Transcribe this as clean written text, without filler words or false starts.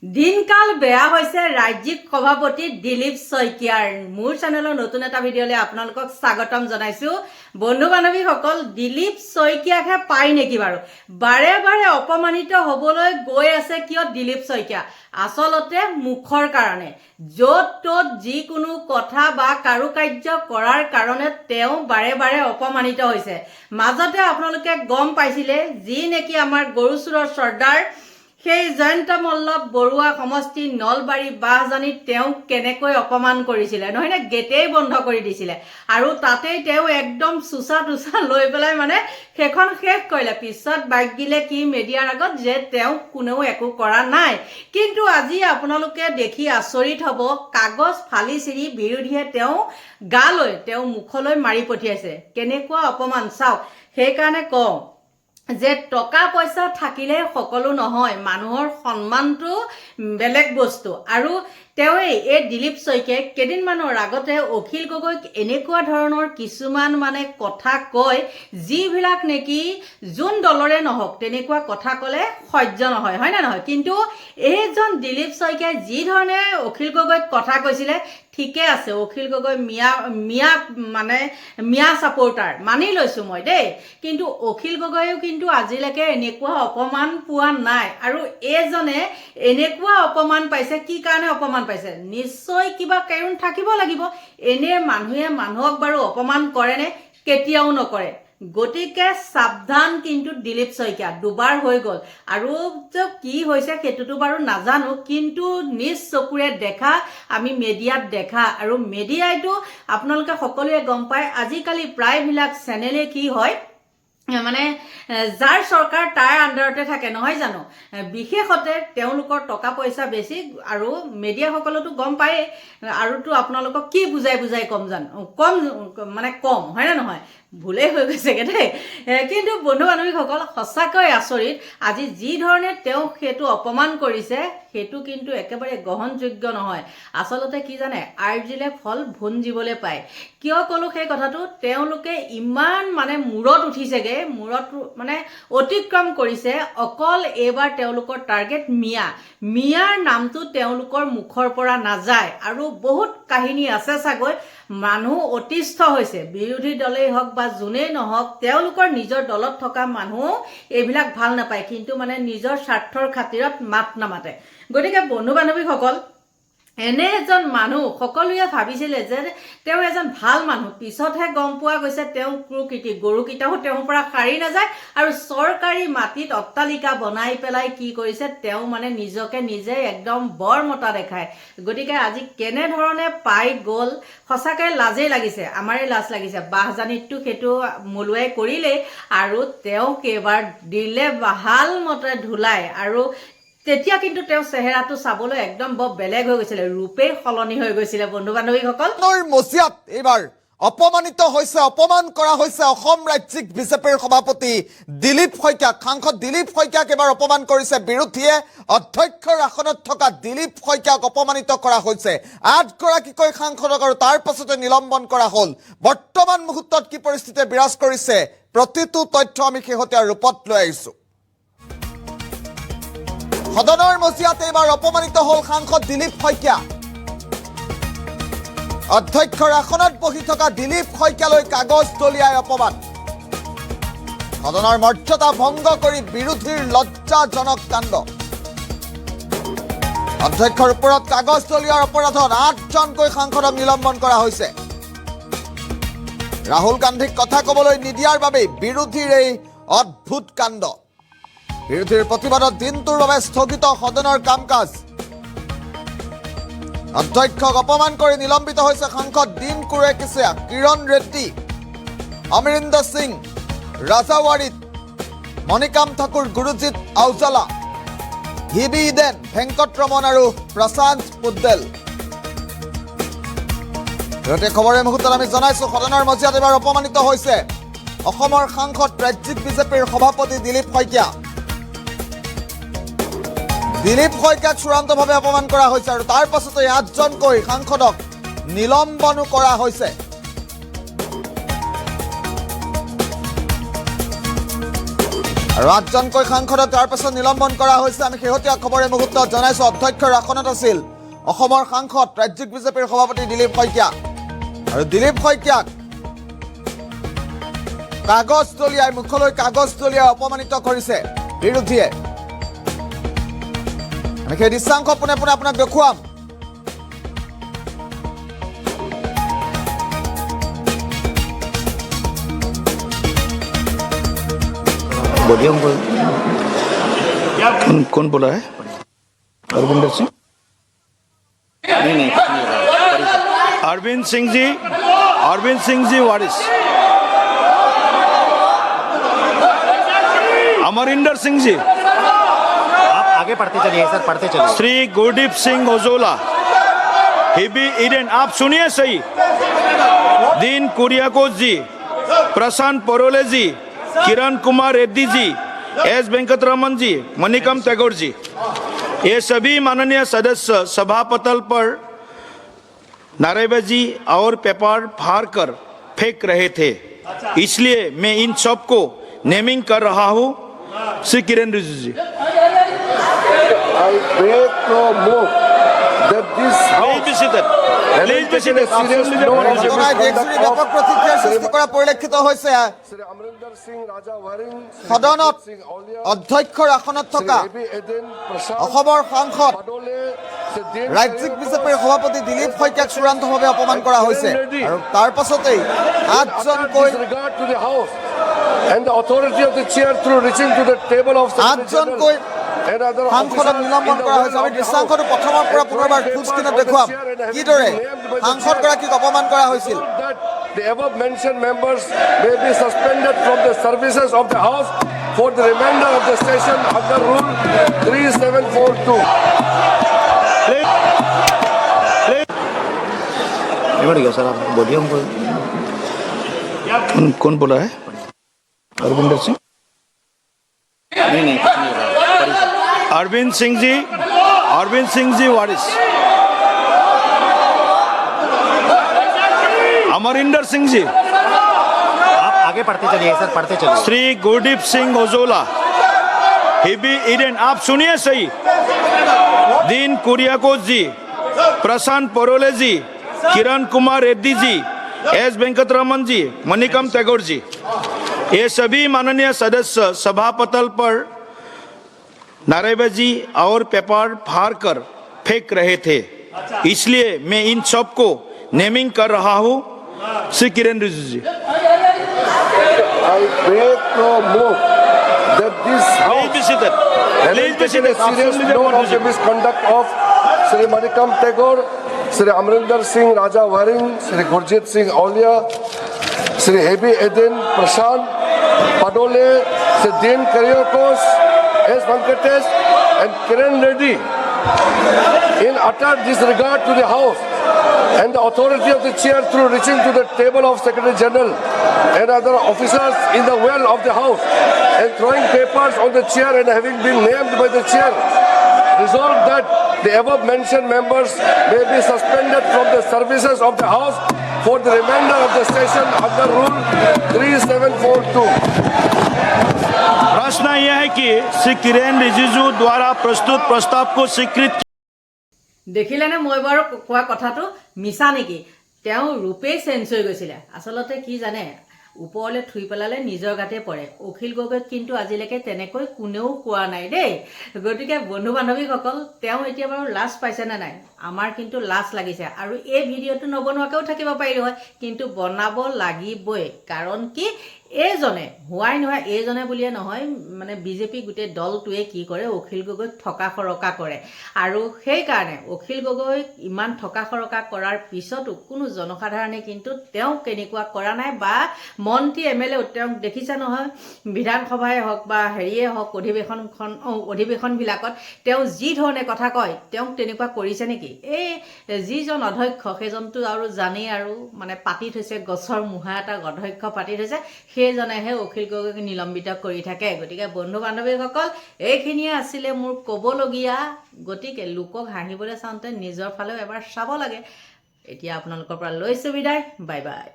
দিনকাল বেয়া হৈছে ৰাজ্যিক সভাপতি দিলীপ শইকীয়াৰ মোৰ চেনেলৰ নতুন এটা ভিডিঅ'লৈ আপোনালোকক স্বাগতম জনাইছো বন্ধু বান্ধৱীসকল দিলীপ শইকীয়াকহে পাই নেকি বাৰু বাৰে বাৰে অপমানিত হ'বলৈ গৈ আছে কিয় দিলীপ শইকীয়া আসলতে মুখৰ কাৰণে য'ত ত'ত যিকোনো কথা বা কাৰুকাৰ্য কৰাৰ কাৰণে তেওঁ বাৰে বাৰে অপমানিত হৈছে মাজতে আপোনালোকে গম পাইছিলে যি নেকি আমাৰ গৰুচুৰৰ চৰ্দাৰ সেই জয়ন্ত মল্লভ বৰুৱা সমষ্টি নলবাৰী বাহজানীত তেওঁ কেনেকৈ অপমান কৰিছিলে নহয় নে গেটেই বন্ধ কৰি দিছিলে আৰু তাতেই তেওঁ একদম চুচা টুচা লৈ পেলাই মানে সেইখন শেষ কৰিলে পিছত বাইক দিলে কি মিডিয়াৰ আগত যে তেওঁ কোনেও একো কৰা নাই কিন্তু আজি আপোনালোকে দেখি আচৰিত হ'ব কাগজ ফালি চিৰি বিৰোধীয়ে তেওঁ গালৈ তেওঁ মুখলৈ মাৰি পঠিয়াইছে কেনেকুৱা অপমান চাওক সেইকাৰণে কওঁ যে টকা পইচা থাকিলে সকলো নহয় মানুহৰ সন্মানটো বেলেগ বস্তু আৰু তেওঁই এই দিলীপ শইকীয়াই কেদিনমানৰ আগতে অখিল গগৈক এনেকুৱা ধৰণৰ কিছুমান মানে কথা কয় যিবিলাক নেকি যোন দলৰে নহওক তেনেকুৱা কথা ক'লে সহ্য নহয় হয় না নহয় কিন্তু এইজন দিলীপ শইকীয়াই যি ধৰণে অখিল গগৈক কথা কৈছিলে ঠিকে আছে অখিল গগৈ মিয়া সাপোৰ্টাৰ মানি লৈছো মই দেই কিন্তু অখিল গগৈও কিন্তু আজিলৈকে এনেকুৱা অপমান পোৱা নাই আৰু এজনে এনেকুৱা অপমান পাইছে কি কাৰণে অপমান পাইছে নিশ্চয় কিবা কাৰণ থাকিব লাগিব এনে মানুহে মানুহক বাৰু অপমান কৰেনে কেতিয়াও নকৰে গতিকে সাৱধান কিন্তু দিলীপ শইকীয়া দুবাৰ হৈ গ'ল আৰু কি হৈছে সেইটোতো বাৰু নাজানো কিন্তু নিজ চকুৰে দেখা আমি মিডিয়াত দেখা আৰু মিডিয়াইটো আপোনালোকে সকলোৱে গম পায় আজিকালি প্ৰায়বিলাক চেনেলে কি হয় মানে যাৰ চৰকাৰ তাৰ আণ্ডাৰতে থাকে নহয় জানো বিশেষতে তেওঁলোকৰ টকা পইচা বেছি আৰু মিডিয়া সকলোতো গম পায় আৰুতো আপোনালোকক কি বুজাই কম কম হয় না নহয় ভুলেই হৈ গৈছেগে দেই কিন্তু বন্ধু বান্ধৱীসকল সঁচাকৈ আচৰিত আজি যি ধৰণে তেওঁ সেইটো অপমান কৰিছে সেইটো কিন্তু একেবাৰে গ্ৰহণযোগ্য নহয় আচলতে কি জানে আৰ্জিলে ফল ভোন জিবলৈ পায় কিয় ক'লো সেই কথাটো তেওঁলোকে ইমান মানে মূৰত উঠিছেগে মূৰত মানে অতিক্ৰম কৰিছে অকল এইবাৰ তেওঁলোকৰ টাৰ্গেট মিয়াৰ নামটো তেওঁলোকৰ মুখৰ পৰা নাযায় আৰু বহুত কাহিনী আছে চাগৈ মানুহ অতিষ্ঠ হৈছে বিৰোধী দলেই হওক বা যোনেই নহওক তেওঁলোকৰ নিজৰ দলত থকা মানুহ এইবিলাক ভাল নাপায় কিন্তু মানে নিজৰ স্বাৰ্থৰ খাতিৰত মাত নামাতে গতিকে বন্ধু বান্ধৱীসকল এনে এজন মানুহ সকলোৱে ভাবিছিলে যে তেওঁ এজন ভাল মানুহ পিছতহে গম পোৱা গৈছে তেওঁ ক্ৰুকৃতি গৰুকিটাও তেওঁৰ পৰা সাৰি নাযায় আৰু চৰকাৰী মাটিত অট্টালিকা বনাই পেলাই কি কৰিছে তেওঁ মানে নিজকে নিজে একদম বৰ মতা দেখায় গতিকে আজি কেনেধৰণে পাই গ'ল সঁচাকৈ লাজেই লাগিছে আমাৰে লাজ লাগিছে বাহজানীতটো সেইটো মলুৱাই কৰিলেই আৰু তেওঁ কেইবাৰ দিলে ভাল মতে ধুলাই আৰু তেতিয়া কিন্তু তেওঁ চেহেৰাটো চাবলৈ একদম বৰ বেলেগ হৈ গৈছিলে ৰূপেই সলনি হৈ গৈছিলে বন্ধু বান্ধৱীসকল মচিয়াত এইবাৰ অপমানিত হৈছে অপমান কৰা হৈছে অসম ৰাজ্যিক বিজেপিৰ সভাপতি দিলীপ শইকীয়াক সাংসদ দিলীপ শইকীয়াক এবাৰ অপমান কৰিছে বিৰোধীয়ে অধ্যক্ষৰ আসনত থকা দিলীপ শইকীয়াক অপমানিত কৰা হৈছে 8 গৰাকীকৈ সাংসদক আৰু তাৰ পাছতে নিলম্বন কৰা হ'ল বৰ্তমান মুহূৰ্তত কি পৰিস্থিতি বিৰাজ কৰিছে প্ৰতিটো তথ্য আমি শেহতীয়া ৰূপত লৈ আহিছো সদনৰ মজিয়াত এইবাৰ অপমানিত হ'ল সাংসদ দিলীপ শইকীয়া অধ্যক্ষৰ আসনত বহি থকা দিলীপ শইকীয়ালৈ কাগজ দলিয়াই অপমান সদনৰ মৰ্যাদা ভংগ কৰি বিৰোধীৰ লজ্জাজনক কাণ্ড অধ্যক্ষৰ ওপৰত কাগজ দলিওৱাৰ অপৰাধত 8জনকৈ সাংসদক নিলম্বন কৰা হৈছে ৰাহুল গান্ধীক কথা ক'বলৈ নিদিয়াৰ বাবে বিৰোধীৰ এই অদ্ভুত কাণ্ড বিৰোধীৰ প্ৰতিবাদত দিনটোৰ বাবে স্থগিত সদনৰ কাম কাজ অধ্যক্ষক অপমান কৰি নিলম্বিত হৈছে সাংসদ দিন কুৰেকিছিয়া কিৰণ ৰেড্ডী অমৰিন্দৰ সিং ৰাজাৱাৰীত মণিকাম ঠাকুৰ গুৰুজিত আউজালা হিবি ইডেন ভেংকটৰমন আৰু প্ৰশান্ত পুদ্দেল খবৰৰ মুহূৰ্তত আমি জনাইছো সদনৰ মজিয়াত এবাৰ অপমানিত হৈছে অসমৰ সাংসদ ৰাজ্যিক বিজেপিৰ সভাপতি দিলীপ শইকীয়া দিলীপ শইকীয়াক চূড়ান্তভাৱে অপমান কৰা হৈছে আৰু তাৰ পাছতে 8জনকৈ সাংসদক নিলম্বনো কৰা হৈছে আৰু 8জনকৈ সাংসদক তাৰ পাছত নিলম্বন কৰা হৈছে। আমি শেহতীয়া খবৰ এই মুহূৰ্তত জনাইছো অধ্যক্ষৰ আসনত আছিল অসমৰ সাংসদ ৰাজ্যিক বিজেপিৰ সভাপতি দিলীপ শইকীয়া। আৰু দিলীপ শইকীয়াক কাগজ দলিয়াই মুখলৈ কাগজ দলিয়াই অপমানিত কৰিছে বিৰোধীয়ে। আমি সেই দৃশ্যাংশ পোনে পোনে আপোনাক দেখুৱাম। बोलिए कौन बोला है? अरविंदर सिंह। अरविंद सिंह जी वारिस। अमरिंदर सिंह जी। आप आगे पढ़ते चलिए सर, पढ़ते चलिए। श्री गुरदीप सिंह ओजोला, हिबी ईडन। आप सुनिए सही। दीन कुरियाकोस जी, प्रशांत परोले जी, किरण कुमार रेड्डी जी, एस वेंकटरमन जी, मणिकम टैगोर जी, ये सभी माननीय सदस्य सभा पटल पर नारेबाजी और पेपर फाड़ कर फेंक रहे थे। इसलिए मैं इन सब को नेमिंग कर रहा हूँ। श्री किरण रिजिजू जी। I beg to move that this Please be seated. Please be seated. serious note of জনাই দেশজুৰি ব্যাপক প্ৰতিক্ৰিয়াৰ সৃষ্টি কৰা পৰিলক্ষিত হৈছে। Sri Amrinder Singh Raja Waring, সদনত Singh Aulia, অধ্যক্ষৰ আসনত Sri থকা A.B. Eden, Prashant অসমৰ সাংসদ Padole, Sri Dev ৰাজ্যিক বিজেপিৰ সভাপতি দিলীপ শইকীয়াক চূড়ান্তভাৱে অপমান কৰা হৈছে। আৰু তাৰ পাছতেই 8জনকৈ disregard to the house and the authority of the chair through reaching to the table of আঠজনকৈ and other সাংসদক নিলম্বন কৰা হৈছে। আমি দৃশ্যাংশটো প্ৰথমৰ পৰা পুনৰবাৰ ফুল স্ক্ৰীণত দেখুৱাম কিদৰে সাংসদগৰাকীক অপমান কৰা হৈছিল। that the above mentioned members may be suspended from the services of the house for the remainder of the session under rule 3742. बढ़िया सर, आप बोलिए कौन बोला है? अरविंदर सिंह। अरविंद सिंह जी वारिस। अमरिंदर सिंह जी। आप आगे पढ़ते चलिए सर, पढ़ते चलिए। श्री गुरदीप सिंह ओजोला, हिबी ईडन। आप सुनिए सही। दीन कुरियाकोस जी, प्रशांत परोले जी, किरण कुमार रेड्डी जी, एस वेंकटरमन जी, मणिकम टैगोर जी, ये सभी माननीय सदस्य सभा पटल पर नारेबाजी और पेपर फाड़ कर फेंक रहे थे। इसलिए मैं इन सब को नेमिंग कर रहा हूँ। श्री किरण रिजिजू जी। I beg to move that this Please house be seated. Please be taken a seated. serious note of the misconduct of Sri Manikam Tagore, Sri Amrinder Singh Raja Waring, Sri Gurjit Singh Aulia, Sri A.B. Eden, Prashant Padole, Sri Dean Kuryakos, S. Venkatesh, and Kiran Reddy in utter disregard to the house and the authority of the chair through reaching to the table of Secretary General and other officers in the well of the house and throwing papers on the chair and having been named by the chair, resolved that the above mentioned members may be suspended from the services of the house for the remainder of the session under rule 3742. प्रश्न यह है कि श्री किरण रिजिजू द्वारा प्रस्तुत प्रस्ताव को स्वीकृत। দেখিলেনে মই বাৰু কোৱা কথাটো মিছা নেকি? তেওঁ ৰূপেই চেঞ্জ হৈ গৈছিলে। আচলতে কি জানে, ওপৰলৈ থুই পেলালে নিজৰ গাতে পৰে। অখিল গগৈক কিন্তু আজিলৈকে তেনেকৈ কোনেও কোৱা নাই দেই। গতিকে বন্ধু বান্ধৱীসকল, তেওঁ এতিয়া বাৰু লাজ পাইছেনে নাই? আমাৰ কিন্তু লাজ লাগিছে। আৰু এই ভিডিঅ'টো নবনোৱাকৈও থাকিব পাৰিলোঁ হয়, কিন্তু বনাব লাগিবই। কাৰণ কি, এইজনে হোৱাই নহয়, এইজনে বুলিয়ে নহয়, মানে বিজেপি গোটেই দলটোৱে কি কৰে, অখিল গগৈক থকা সৰকা কৰে। আৰু সেইকাৰণে অখিল গগৈক ইমান থকা সৰকা কৰাৰ পিছতো কোনো জনসাধাৰণে কিন্তু তেওঁক কেনেকুৱা কৰা নাই, বা মন্ত্ৰী MLA তেওঁক দেখিছে নহয়, বিধানসভাই হওক বা হেৰিয়ে হওক, অধিৱেশনবিলাকত তেওঁ যি ধৰণে কথা কয়, তেওঁক তেনেকুৱা কৰিছে নেকি? এই যিজন অধ্যক্ষ, সেইজনটো আৰু জানেই, আৰু মানে পাতি থৈছে, গছৰ মুহা এটা অধ্যক্ষ পাতি থৈছে, সেইজনেহে অখিল গগৈক নিলম্বিত কৰি থাকে। গতিকে বন্ধু বান্ধৱীসকল, এইখিনিয়ে আছিলে মোৰ ক'বলগীয়া। গতিকে লোকক হাঁহিবলৈ চাওঁতে নিজৰ ফালেও এবাৰ চাব লাগে। এতিয়া আপোনালোকৰ পৰা লৈছোঁ বিদায়। Bye bye.